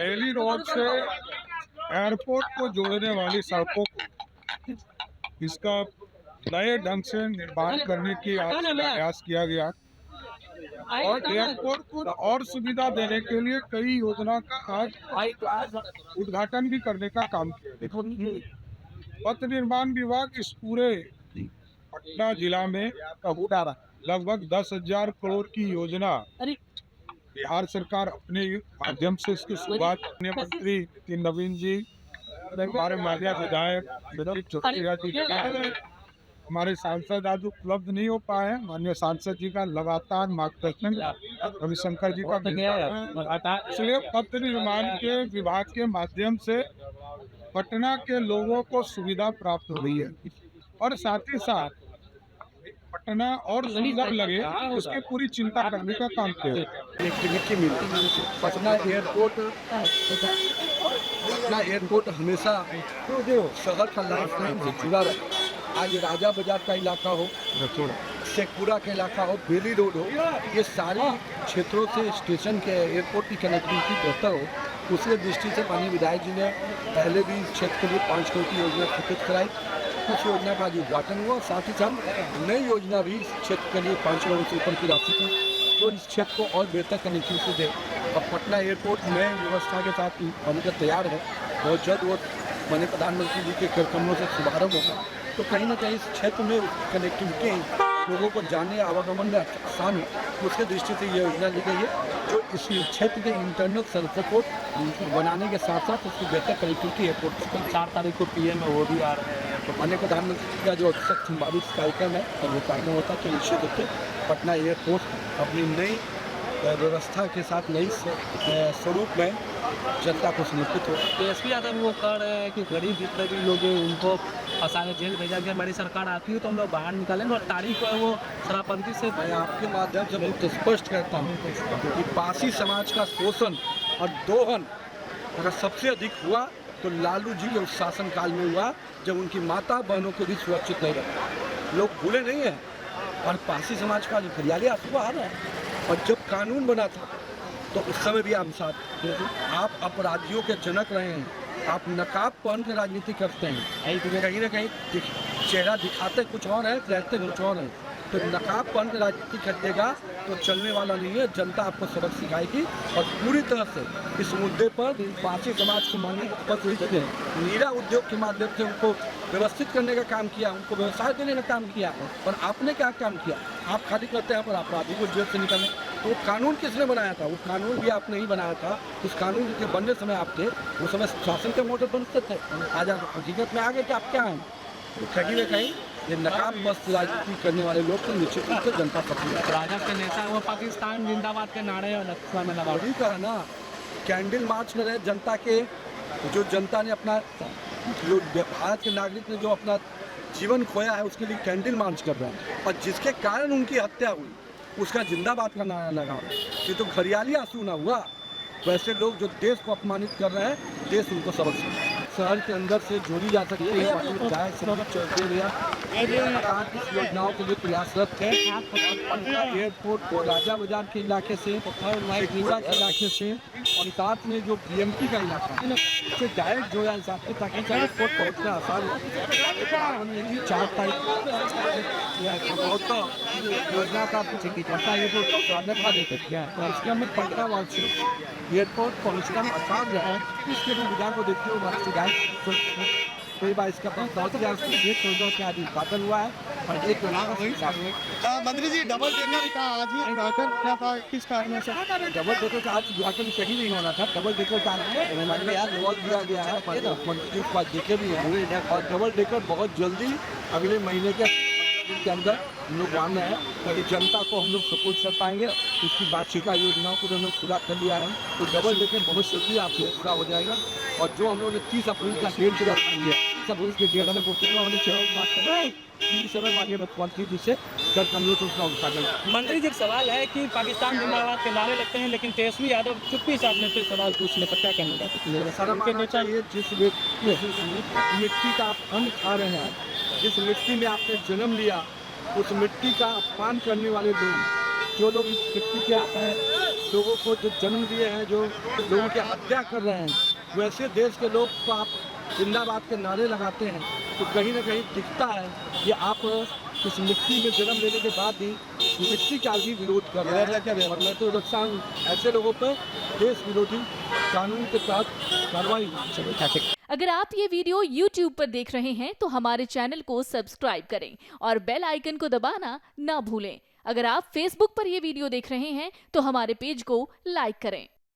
पहली रोड से एयरपोर्ट को जोड़ने वाली सड़कों को इसका नए ढंग से निर्माण करने की आज प्रयास किया गया और एयरपोर्ट को और सुविधा देने के लिए कई योजना का आज उद्घाटन भी करने का काम किया। पथ निर्माण विभाग इस पूरे पटना जिला में लगभग 10,000 करोड़ की योजना बिहार सरकार अपने माध्यम से इसकी शुरुआत मंत्री नितिन नवीन जी, हमारे माल्या विधायक हमारे सांसद आज उपलब्ध नहीं हो पाए। माननीय सांसद जी का लगातार मार्गदर्शन रविशंकर जी का इसलिए पथ निर्माण के विभाग के माध्यम से पटना के लोगों को सुविधा प्राप्त हो रही है और साथ ही साथ पटना और सुंदर लगे उसकी पूरी चिंता करने का काम किया। कनेक्टिविटी मिली पटना एयरपोर्ट हमेशा शहर का लाइफ लाइन से जुड़ा रहा। आज राजा बाजार का इलाका हो, शेखपुरा का इलाका हो, बेली रोड हो, ये सारे क्षेत्रों से स्टेशन के एयरपोर्ट की कनेक्टिविटी बेहतर हो, उसके दृष्टि से माननीय विधायक जी ने पहले भी क्षेत्र के लिए 5 करोड़ की योजना स्वीकृत कराई। कुछ योजना का आज उद्घाटन हुआ, साथ ही साथ नई योजना भी इस क्षेत्र के लिए 5 करोड़ से ऊपर की राशि की जो इस क्षेत्र को और बेहतर कनेक्टिविटी दे। और पटना एयरपोर्ट नए व्यवस्था के साथ बनकर तैयार है, बहुत जल्द वो माननीय प्रधानमंत्री जी के कार्यक्रमों से शुभारंभ होगा। तो कहीं ना कहीं इस क्षेत्र में कनेक्टिविटी लोगों को जाने आवागमन में आसान हो, उसके दृष्टि से ये योजना ली गई है जो इस क्षेत्र के इंटरनल सर्विस को बनाने के साथ साथ उसकी बेहतर कनेक्टिविटी एयरपोर्ट 4 तारीख को PM में वो भी आ रहे हैं। तो माननीय प्रधानमंत्री का जो संभावित कार्यक्रम है और वो कार्यक्रम होता है कि निश्चित रूप से पटना एयरपोर्ट अपनी नई व्यवस्था के साथ नई स्वरूप में जनता को समर्पित हो। SP यादव वो कह रहे हैं कि गरीब जितने भी लोग हैं उनको फंसाने जेल भेजा गया, हमारी सरकार आती है तो हम लोग बाहर निकालेंगे और तारीख को है वो शराबबंदी से। मैं आपके माध्यम से बहुत स्पष्ट करता हूँ कि पासी समाज का शोषण और दोहन अगर सबसे अधिक हुआ तो लालू जी के शासनकाल में हुआ, जब उनकी माता बहनों को भी सुरक्षित नहीं रखा। लोग भूले नहीं हैं और पासी समाज का हरियाली आंसू आ रहा है। और जब कानून बना था तो उस समय भी आप साथ आप अपराधियों के जनक रहे हैं, आप नकाब पहन के राजनीति करते हैं, कहीं ना कहीं चेहरा दिखाते कुछ और है, रहते कुछ और है। तो नकाब पहन के राजनीति करिएगा तो चलने वाला नहीं है, जनता आपको सबक सिखाएगी। और पूरी तरह से इस मुद्दे पर पासी समाज को माननीय नीरा उद्योग के माध्यम से उनको व्यवस्थित करने का काम किया, उनको व्यवसाय देने का काम किया। पर आपने क्या काम किया? आप खाली करते हैं पर अपराधी को जेल से निकालने। तो कानून किसने बनाया था? वो कानून भी आपने ही बनाया था। उस कानून के बनने समय आप थे, उस समय शासन के मोटर बनते थे। आज आप हकीकत में आ गए कि आप क्या हैं? तो कहीं ना कहीं ये नकाब बस राजनीति करने वाले लोग तो निश्चित रूप से जनता पसंद है। राजद के नेता वो पाकिस्तान जिंदाबाद के नारे और नक्शा में लगा वही कहा ना, कैंडल मार्च में रहे जनता के, जो जनता ने अपना जो भारत के नागरिक ने जो अपना जीवन खोया है उसके लिए कैंडल मार्च कर रहे हैं और जिसके कारण उनकी हत्या हुई उसका जिंदाबाद का नारा लगा। ये तो घरियाली आंसू ना हुआ। वैसे लोग जो देश को अपमानित कर रहे हैं, देश उनको सबक शहर के अंदर से जोड़ी जा सकती है। इस योजनाओं के लिए प्रयासरत है। एयरपोर्ट को राजा बाजार के इलाके से शेखपुरा के इलाके से और साथ में जो BMT का इलाका है उससे डायरेक्ट जोड़ा जाता है ताकि एयरपोर्ट पहुँचना आसान हो। 4 तारीख योजना का पटना एयरपोर्ट स्वागत देकर किया है और इसके हमें 15 मार्च से एयरपोर्ट पहुँचना आसान रहा है। इसके लिए विधान को देखते हुए कई बार इसका उद्घाटन हुआ है और एक मंत्री जी डबल डेकर का आज ही उद्घाटन किया था, किस कारण से? डबल डेकर का आज उद्घाटन कहीं नहीं होना था। डबल डेकर का नोट दिया गया है, मंत्री के पास देखे भी है और डबल डेकर बहुत जल्दी अगले महीने के अंदर हम लोग मान रहे हैं कि जनता को हम लोग सपोर्ट कर पाएंगे। इसकी बातचीत का योजनाओं को हम लोग पूरा कर लिया है तो डबल डेकर बहुत जल्दी आपसे पूरा हो जाएगा। और जो हम लोग ने 30 अप्रैल का डेट पूरा कर लिया सब उसके डेट में बात कर रहे हैं जिससे हम लोग उसका उद्घाटन। मंत्री जी सवाल है कि पाकिस्तान जिंदाबाद के नारे लगते हैं लेकिन तेजस्वी यादव चुप्पी से आपने फिर सवाल पूछने पर क्या कहना चाहिए? जिस मिट्टी का आप अन्न खा रहे हैं, जिस मिट्टी में आपने जन्म लिया, उस मिट्टी का अपमान करने वाले लोग जो लोग इस मिट्टी के लोगों को जो जन्म दिए हैं, जो लोगों की हत्या कर रहे हैं, वैसे देश के लोग को आप जिंदाबाद के नारे लगाते हैं तो कहीं ना कहीं दिखता है कि आप इस मिट्टी में जन्म लेने के बाद भी मिट्टी का भी विरोध कर रहे हैं। और मैं तो नुकसान ऐसे लोगों पर देश विरोधी कानून के तहत कार्रवाई होनी चाहिए। अगर आप ये वीडियो YouTube पर देख रहे हैं तो हमारे चैनल को सब्सक्राइब करें और बेल आइकन को दबाना ना भूलें। अगर आप Facebook पर ये वीडियो देख रहे हैं तो हमारे पेज को लाइक करें।